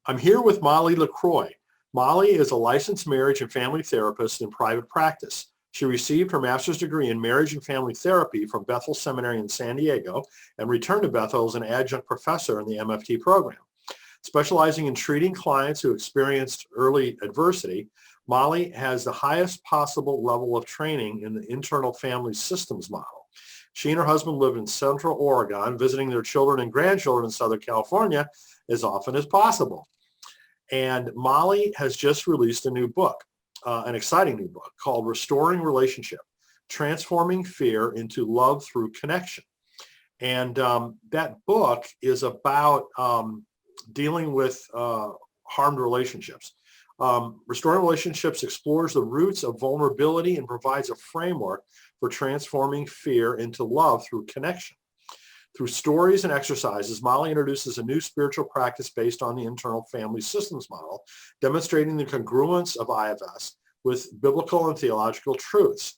I'm here with Molly LaCroix. Molly is a licensed marriage and family therapist in private practice. She received her master's degree in marriage and family therapy from Bethel Seminary in San Diego and returned to Bethel as an adjunct professor in the MFT program. Specializing in treating clients who experienced early adversity, Molly has the highest possible level of training in the internal family systems model. She and her husband live in Central Oregon, visiting their children and grandchildren in Southern California as often as possible. And Molly has just released a new book, an exciting new book called Restoring Relationship, Transforming Fear into Love Through Connection. And that book is about dealing with harmed relationships. Restoring Relationships explores the roots of vulnerability and provides a framework for transforming fear into love through connection. Through stories and exercises, Molly introduces a new spiritual practice based on the internal family systems model, demonstrating the congruence of IFS with biblical and theological truths.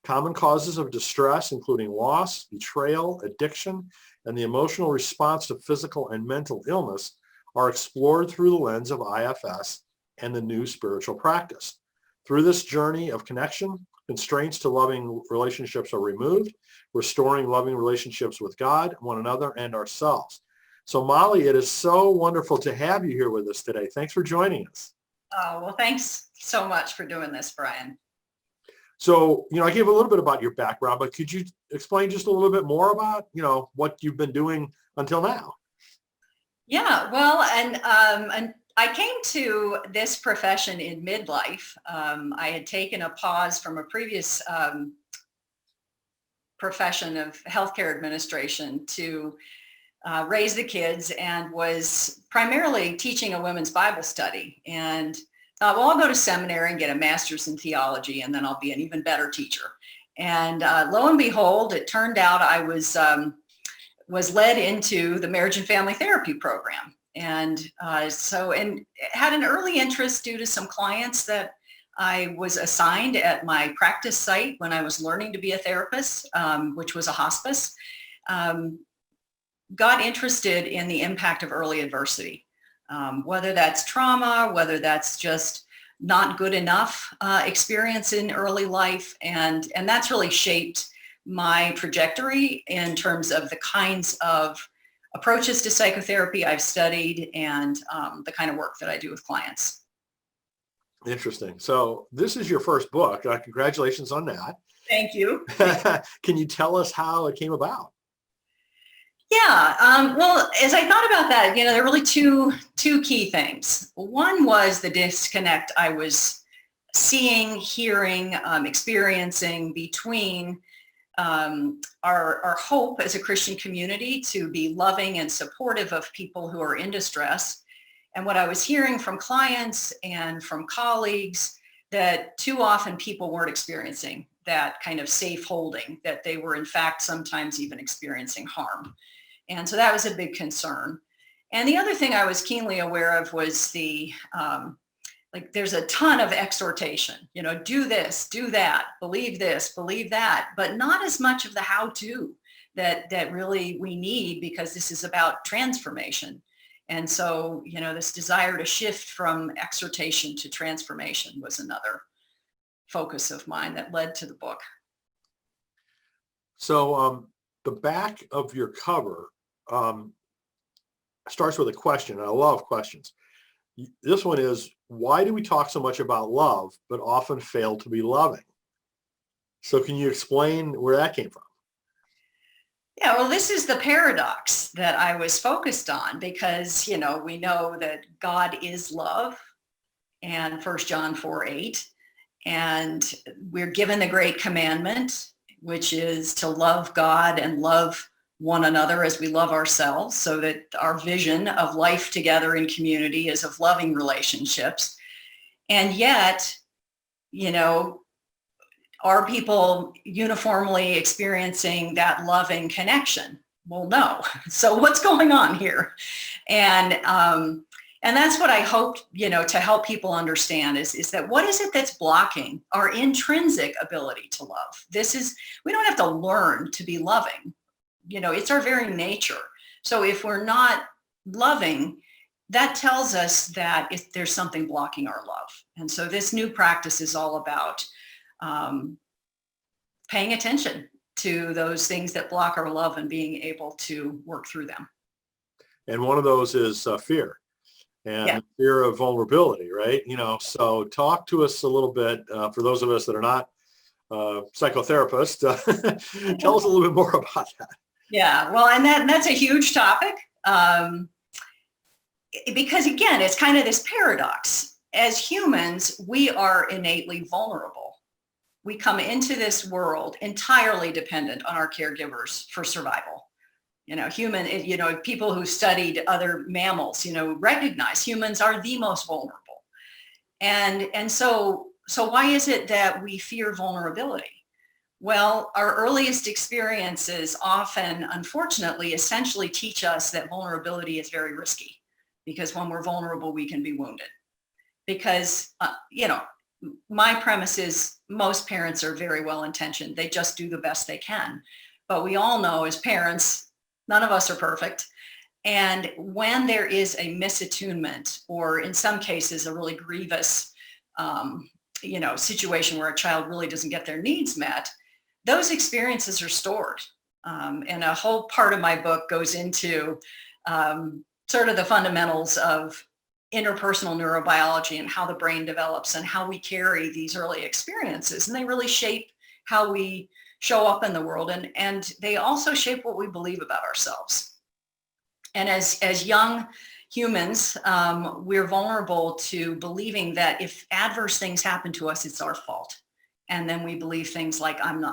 Common causes of distress, including loss, betrayal, addiction, and the emotional response to physical and mental illness, are explored through the lens of IFS and the new spiritual practice. Through this journey of connection, constraints to loving relationships are removed, restoring loving relationships with God, one another, and ourselves. So Molly, it is so wonderful to have you here with us today. Thanks for joining us. Oh, well, thanks so much for doing this, Brian. So, I gave a little bit about your background, but could you explain just a little bit more about, what you've been doing until now? Yeah, well, and I came to this profession in midlife. I had taken a pause from a previous profession of healthcare administration to raise the kids, and was primarily teaching a women's Bible study. And thought, well, I'll go to seminary and get a master's in theology, and then I'll be an even better teacher. And lo and behold, it turned out I was led into the marriage and family therapy program. And and had an early interest due to some clients that I was assigned at my practice site when I was learning to be a therapist, which was a hospice. Got interested in the impact of early adversity, whether that's trauma, whether that's just not good enough experience in early life. And that's really shaped my trajectory in terms of the kinds of approaches to psychotherapy I've studied, and the kind of work that I do with clients. Interesting. So this is your first book. Congratulations on that. Thank you. Can you tell us how it came about? Yeah. Well, as I thought about that, there are really two key things. One was the disconnect I was seeing, hearing, experiencing between our hope as a Christian community to be loving and supportive of people who are in distress, and what I was hearing from clients and from colleagues, that too often people weren't experiencing that kind of safe holding, that they were in fact sometimes even experiencing harm. And so that was a big concern. And the other thing I was keenly aware of was the there's a ton of exhortation, do this, do that, believe this, believe that, but not as much of the how-to that really we need, because this is about transformation. And so, this desire to shift from exhortation to transformation was another focus of mine that led to the book. So the back of your cover starts with a question, and I love questions. This one is, why do we talk so much about love, but often fail to be loving? So can you explain where that came from? Yeah, well, this is the paradox that I was focused on, because, we know that God is love, and 1 John 4:8, and we're given the great commandment, which is to love God and love one another as we love ourselves, so that our vision of life together in community is of loving relationships. And yet, are people uniformly experiencing that loving connection? Well, no. So what's going on here? And that's what I hope, to help people understand is that what is it that's blocking our intrinsic ability to love? We don't have to learn to be loving. It's our very nature. So if we're not loving, that tells us that if there's something blocking our love. And so this new practice is all about paying attention to those things that block our love and being able to work through them. And one of those is fear and Yeah. fear of vulnerability, right? So talk to us a little bit, for those of us that are not psychotherapists, tell us a little bit more about that. Yeah, well, and that's a huge topic, because again, it's kind of this paradox. As humans, we are innately vulnerable. We come into this world entirely dependent on our caregivers for survival. People who studied other mammals, recognize humans are the most vulnerable. And so why is it that we fear vulnerability? Well, our earliest experiences often, unfortunately, essentially teach us that vulnerability is very risky, because when we're vulnerable, we can be wounded. Because, my premise is most parents are very well intentioned. They just do the best they can. But we all know as parents, none of us are perfect. And when there is a misattunement, or in some cases, a really grievous, situation where a child really doesn't get their needs met, those experiences are stored. And a whole part of my book goes into sort of the fundamentals of interpersonal neurobiology and how the brain develops and how we carry these early experiences. And they really shape how we show up in the world. And they also shape what we believe about ourselves. And as young humans, we're vulnerable to believing that if adverse things happen to us, it's our fault. And then we believe things like, I'm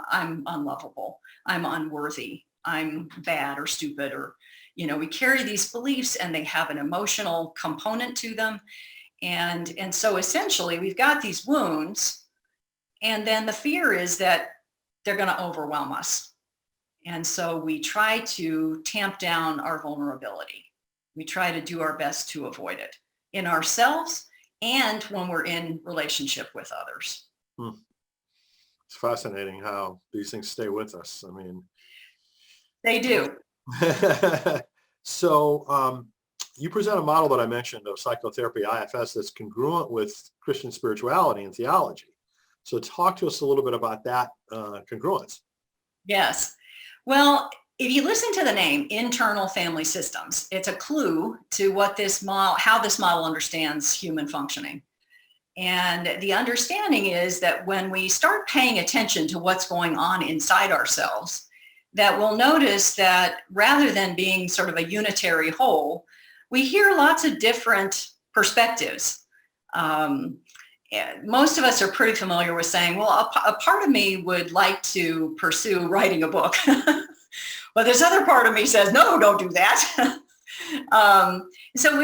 unlovable, I'm unworthy, I'm bad or stupid, or, we carry these beliefs and they have an emotional component to them. And so essentially we've got these wounds, and then the fear is that they're going to overwhelm us. And so we try to tamp down our vulnerability. We try to do our best to avoid it in ourselves and when we're in relationship with others. It's fascinating how these things stay with us. I mean, they do. So you present a model that I mentioned of psychotherapy IFS that's congruent with Christian spirituality and theology. So talk to us a little bit about that congruence. Yes. Well, if you listen to the name internal family systems, it's a clue to what how this model understands human functioning. And the understanding is that when we start paying attention to what's going on inside ourselves, that we'll notice that rather than being sort of a unitary whole, we hear lots of different perspectives. Most of us are pretty familiar with saying, well, a part of me would like to pursue writing a book. But this other part of me says, no, don't do that. So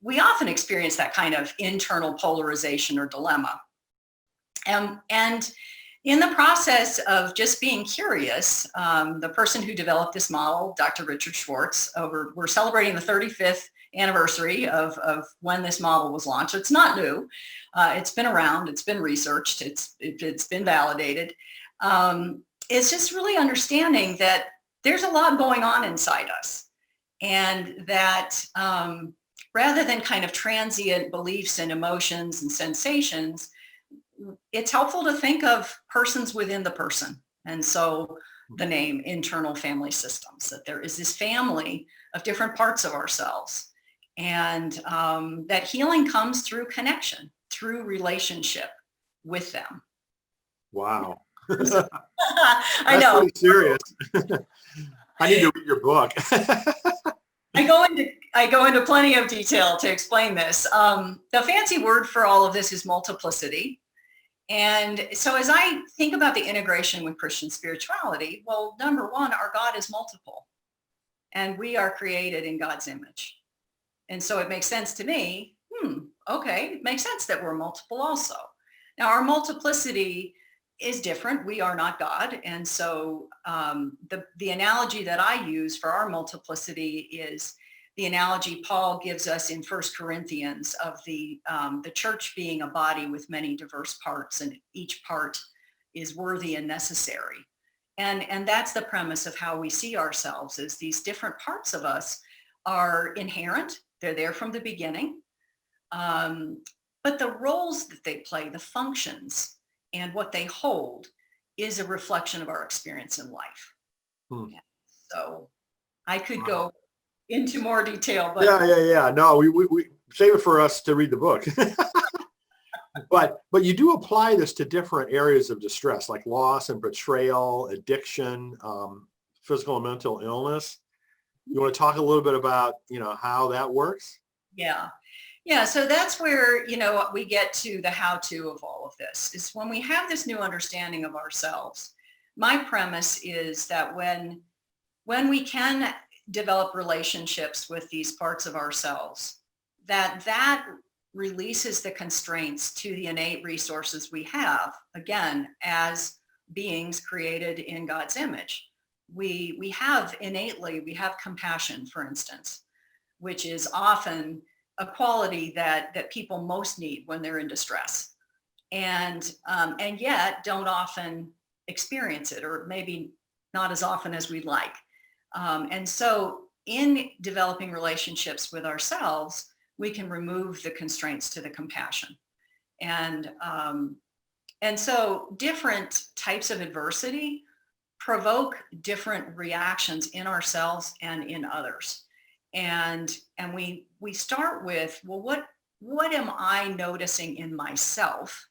we often experience that kind of internal polarization or dilemma. And in the process of just being curious, the person who developed this model, Dr. Richard Schwartz, we're celebrating the 35th anniversary of when this model was launched. It's not new. It's been around. It's been researched. It's been validated. It's just really understanding that there's a lot going on inside us, and that rather than kind of transient beliefs and emotions and sensations, it's helpful to think of persons within the person. And so the name internal family systems, that there is this family of different parts of ourselves, and that healing comes through connection, through relationship with them. Wow. I know. That's pretty serious. I need to read your book. I go into plenty of detail to explain this. The fancy word for all of this is multiplicity. And so as I think about the integration with Christian spirituality, well, number one, our God is multiple, and we are created in God's image. And so it makes sense to me, okay, it makes sense that we're multiple also. Now, our multiplicity is different. We are not God. And so the analogy that I use for our multiplicity is the analogy Paul gives us in 1 Corinthians of the church being a body with many diverse parts, and each part is worthy and necessary. And that's the premise of how we see ourselves, is these different parts of us are inherent They're there from the beginning. But the roles that they play, the functions and what they hold is a reflection of our experience in life. Hmm. So I could Wow. go into more detail, but Yeah. No, we save it for us to read the book. But you do apply this to different areas of distress, like loss and betrayal, addiction, physical and mental illness. You want to talk a little bit about, how that works? yeah. Yeah, so that's where, we get to the how-to of all of this, is when we have this new understanding of ourselves. My premise is that when we can develop relationships with these parts of ourselves, that releases the constraints to the innate resources we have, again, as beings created in God's image. We have compassion, for instance, which is often a quality that people most need when they're in distress, and yet don't often experience it, or maybe not as often as we'd like. And so in developing relationships with ourselves, we can remove the constraints to the compassion. And so different types of adversity provoke different reactions in ourselves and in others. And we start with, well, what am I noticing in myself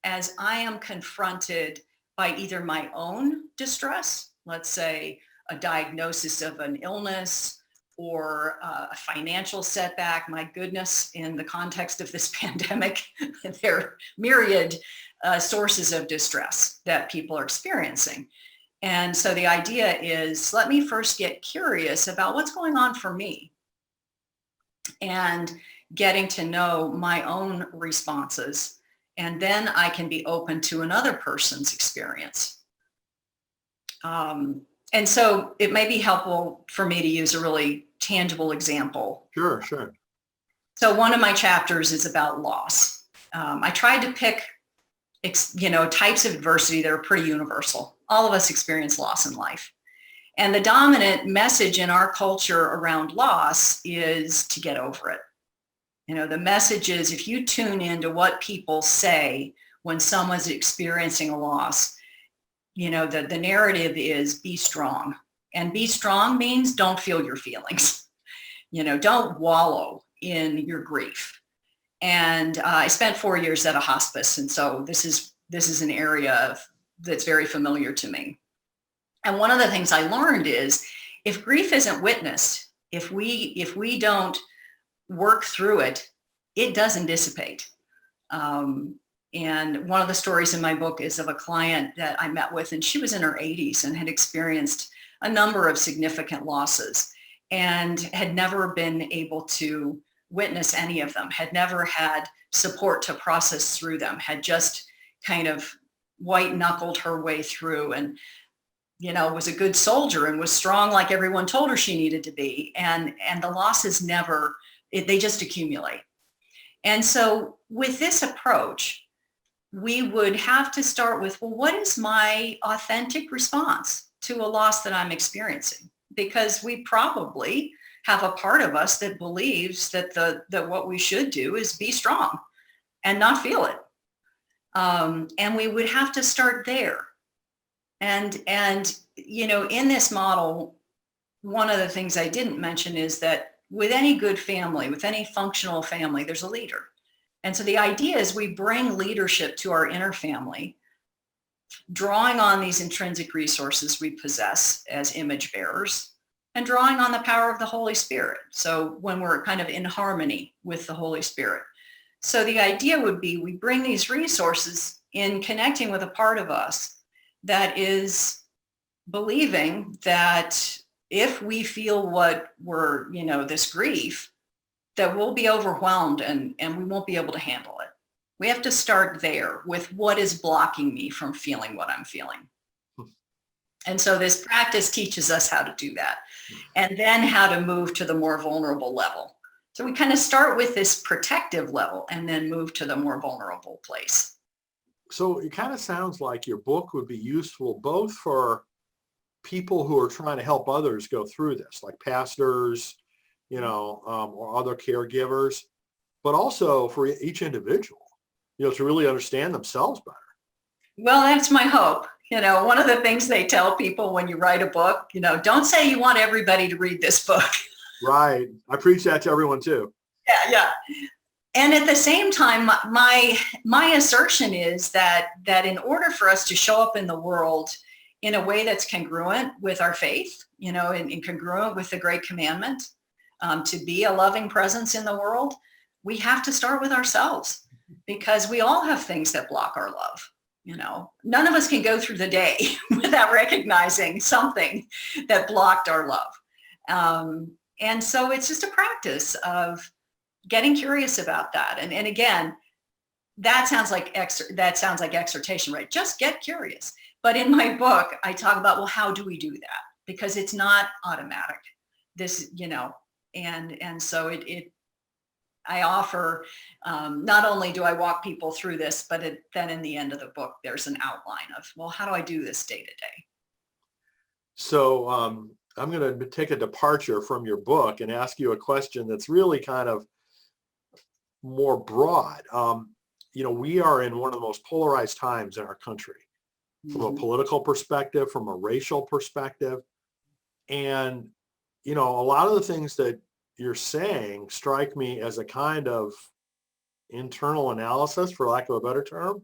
as I am confronted by either my own distress, let's say a diagnosis of an illness or a financial setback. My goodness, in the context of this pandemic, there are myriad sources of distress that people are experiencing. And so the idea is, let me first get curious about what's going on for me, and getting to know my own responses. And then I can be open to another person's experience. And so it may be helpful for me to use a really tangible example. Sure. So one of my chapters is about loss. I tried to pick, types of adversity that are pretty universal. All of us experience loss in life. And the dominant message in our culture around loss is to get over it. The message is, if you tune into what people say when someone's experiencing a loss, the narrative is be strong. And be strong means don't feel your feelings. Don't wallow in your grief. And I spent 4 years at a hospice. And so this is an area that's very familiar to me. And one of the things I learned is, if grief isn't witnessed, if we don't work through it, it doesn't dissipate. And one of the stories in my book is of a client that I met with, and she was in her 80s and had experienced a number of significant losses and had never been able to witness any of them, had never had support to process through them, had just kind of white knuckled her way through, and was a good soldier and was strong like everyone told her she needed to be. And the losses they just accumulate. And so with this approach, we would have to start with, well, what is my authentic response to a loss that I'm experiencing? Because we probably have a part of us that believes that what we should do is be strong and not feel it. And we would have to start there. And in this model, one of the things I didn't mention is that with any good family, with any functional family, there's a leader. And so the idea is we bring leadership to our inner family, drawing on these intrinsic resources we possess as image bearers, and drawing on the power of the Holy Spirit. So when we're kind of in harmony with the Holy Spirit. So the idea would be, we bring these resources in connecting with a part of us that is believing that if we feel what we're, this grief, that we'll be overwhelmed and we won't be able to handle it. We have to start there with what is blocking me from feeling what I'm feeling. And so this practice teaches us how to do that, and then how to move to the more vulnerable level. So we kind of start with this protective level and then move to the more vulnerable place. So it kind of sounds like your book would be useful both for people who are trying to help others go through this, like pastors, or other caregivers, but also for each individual, to really understand themselves better. Well, that's my hope. One of the things they tell people when you write a book, don't say you want everybody to read this book. Right. I preach that to everyone too. Yeah. And at the same time, my assertion is that in order for us to show up in the world in a way that's congruent with our faith, and congruent with the Great Commandment, to be a loving presence in the world, we have to start with ourselves, because we all have things that block our love. None of us can go through the day without recognizing something that blocked our love. And so it's just a practice of getting curious about that. And again, that sounds like exhortation, right? Just get curious. But in my book, I talk about, well, how do we do that? Because it's not automatic. And so I offer, not only do I walk people through this, but then in the end of the book, there's an outline of, well, how do I do this day to day? So I'm going to take a departure from your book and ask you a question that's really kind of more broad. We are in one of the most polarized times in our country, from a political perspective, from a racial perspective. And, a lot of the things that you're saying strike me as a kind of internal analysis, for lack of a better term,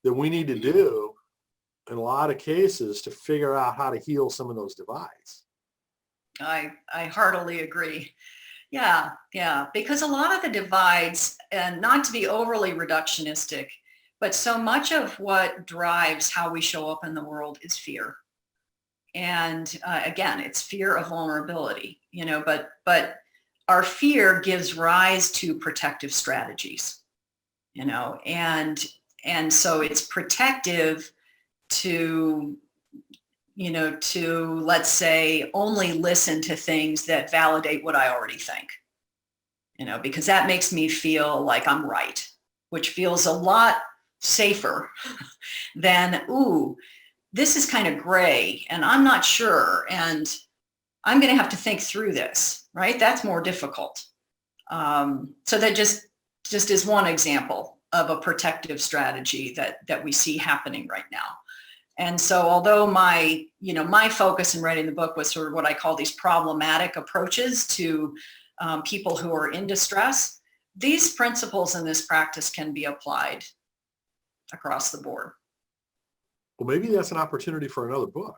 that we need to do in a lot of cases to figure out how to heal some of those divides. I heartily agree. Yeah. Because a lot of the divides, and not to be overly reductionistic, but so much of what drives how we show up in the world is fear. And again, it's fear of vulnerability, but our fear gives rise to protective strategies, and so it's protective to let's say only listen to things that validate what I already think, because that makes me feel like I'm right, which feels a lot safer than, ooh, this is kind of gray and I'm not sure, and I'm going to have to think through this, right? That's more difficult. So that just is one example of a protective strategy that we see happening right now. And so although my focus in writing the book was sort of what I call these problematic approaches to people who are in distress, these principles and this practice can be applied across the board. Well, maybe that's an opportunity for another book.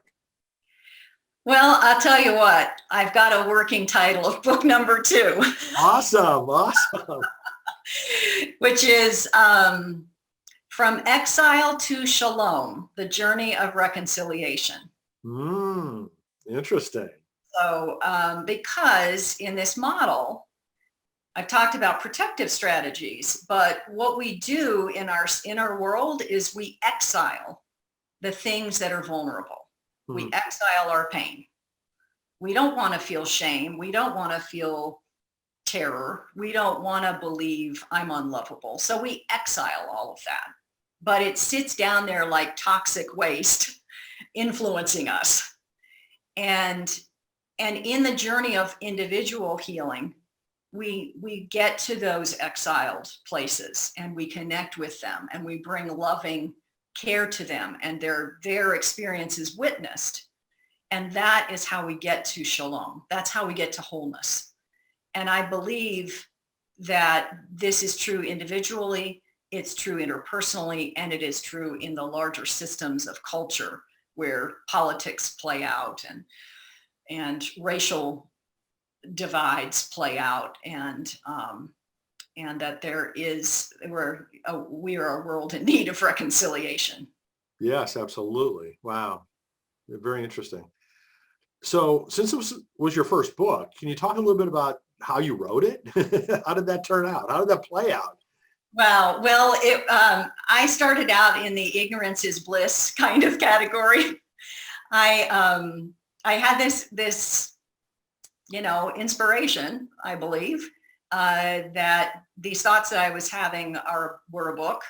Well, I'll tell you what, I've got a working title of book number 2. Awesome. Which is From Exile to Shalom, The Journey of Reconciliation. Interesting. So because in this model, I've talked about protective strategies, but what we do in our inner world is we exile the things that are vulnerable. We exile our pain. We don't want to feel shame. We don't want to feel terror. We don't want to believe I'm unlovable. So we exile all of that. But it sits down there like toxic waste influencing us. And in the journey of individual healing, we get to those exiled places and we connect with them and we bring loving care to them, and their experience is witnessed. And that is how we get to shalom. That's how we get to wholeness. And I believe that this is true individually, it's true interpersonally, and it is true in the larger systems of culture where politics play out and racial divides play out, and that we are a world in need of reconciliation. Yes, absolutely. Wow. Very interesting. So since it was your first book, can you talk a little bit about how you wrote it? How did that turn out? How did that play out? Well, I started out in the ignorance is bliss kind of category. I had this inspiration, I believe, that these thoughts that I was having were a book.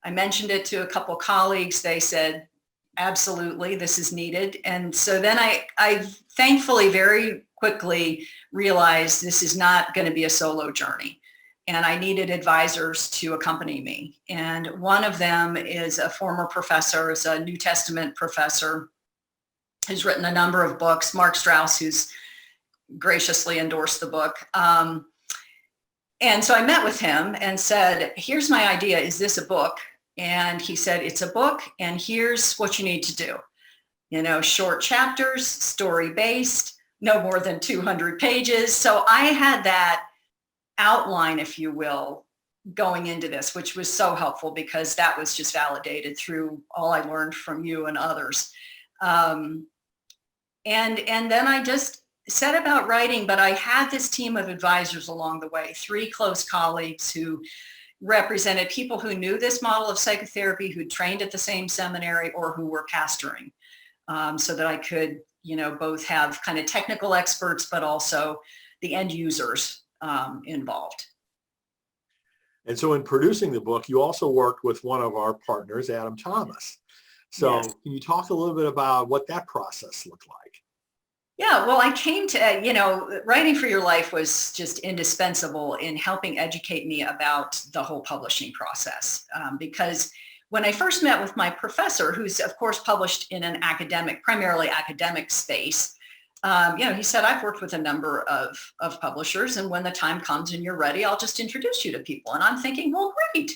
I mentioned it to a couple colleagues. They said, absolutely, this is needed. And so then I thankfully very quickly realized this is not going to be a solo journey. And I needed advisors to accompany me. And one of them is a former professor, is a New Testament professor who's written a number of books, Mark Strauss, who's graciously endorsed the book. And so I met with him and said, here's my idea. Is this a book? And he said, it's a book, and here's what you need to do. Short chapters, story-based, no more than 200 pages. So I had that outline, if you will, going into this, which was so helpful because that was just validated through all I learned from you and others. And then I just set about writing, but I had this team of advisors along the way, 3 close colleagues who represented people who knew this model of psychotherapy, who trained at the same seminary or who were pastoring, so that I could, both have kind of technical experts, but also the end users involved. And so in producing the book, you also worked with one of our partners, Adam Thomas. So Yes. Can you talk a little bit about what that process looked like? Yeah, well, I came to, Writing for Your Life was just indispensable in helping educate me about the whole publishing process. Because when I first met with my professor, who's of course published in an primarily academic space, he said, I've worked with a number of publishers, and when the time comes and you're ready, I'll just introduce you to people. And I'm thinking, well, great.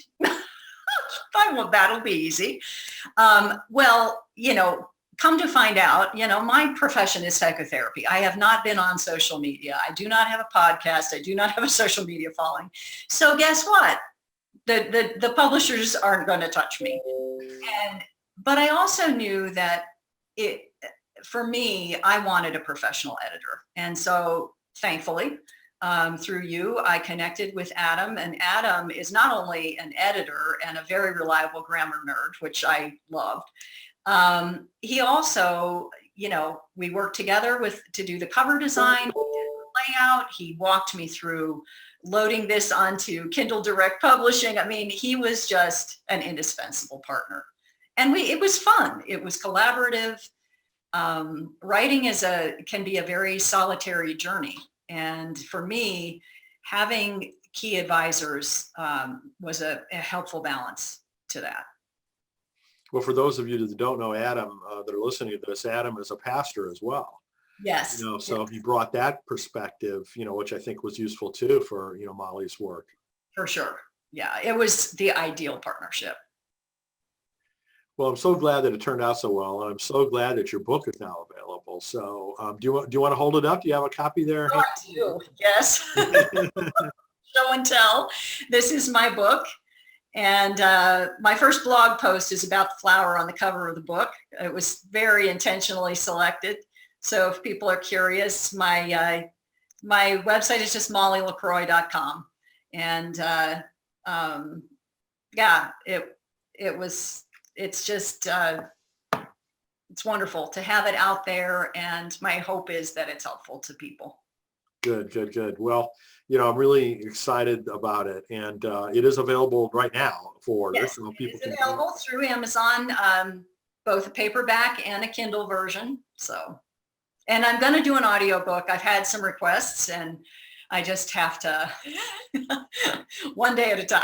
That'll be easy. Come to find out, my profession is psychotherapy. I have not been on social media. I do not have a podcast. I do not have a social media following. So guess what? The publishers aren't going to touch me. But I also knew that for me, I wanted a professional editor. And so thankfully, through you, I connected with Adam, and Adam is not only an editor and a very reliable grammar nerd, which I loved. He also, we worked together to do the cover design, layout. He walked me through loading this onto Kindle Direct Publishing. I mean, he was just an indispensable partner. And it was fun. It was collaborative. Writing can be a very solitary journey. And for me, having key advisors was a helpful balance to that. Well, for those of you that don't know Adam, that are listening to this, Adam is a pastor as well. Yes. So he brought that perspective, which I think was useful too for, Molly's work. For sure. Yeah, it was the ideal partnership. Well, I'm so glad that it turned out so well, and I'm so glad that your book is now available. So do you want to hold it up? Do you have a copy there? Oh, I do. Yes. Show and tell. This is my book. And my first blog post is about the flower on the cover of the book. It was very intentionally selected. So if people are curious, my website is just mollylacroix.com. And it's just, it's wonderful to have it out there. And my hope is that it's helpful to people. Good. Well, I'm really excited about it, and it is available right now for yes, so people it's available through Amazon, both a paperback and a Kindle version. So, and I'm going to do an audiobook. I've had some requests, and I just have to one day at a time.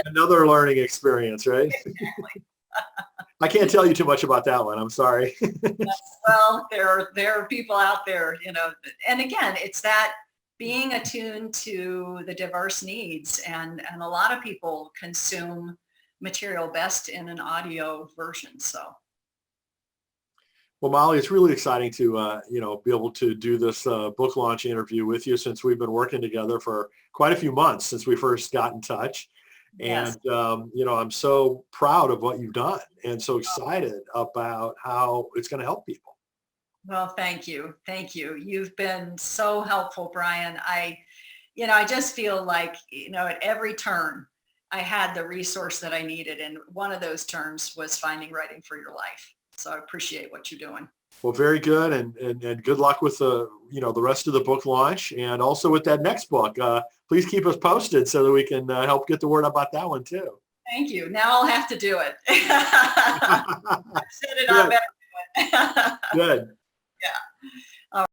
Another learning experience, right? Exactly. I can't tell you too much about that one. I'm sorry. Well, there are people out there, and again, it's that being attuned to the diverse needs, and a lot of people consume material best in an audio version. So. Well, Molly, it's really exciting to, be able to do this book launch interview with you, since we've been working together for quite a few months since we first got in touch. Yes. And, I'm so proud of what you've done and so excited about how it's going to help people. Well, thank you. Thank you. You've been so helpful, Brian. I just feel like, at every turn I had the resource that I needed. And one of those turns was finding Writing for Your Life. So I appreciate what you're doing. Well, very good. And good luck with the rest of the book launch, and also with that next book. Please keep us posted so that we can help get the word about that one too. Thank you. Now I'll have to do it. I've said it, I better do it. Good. Yeah.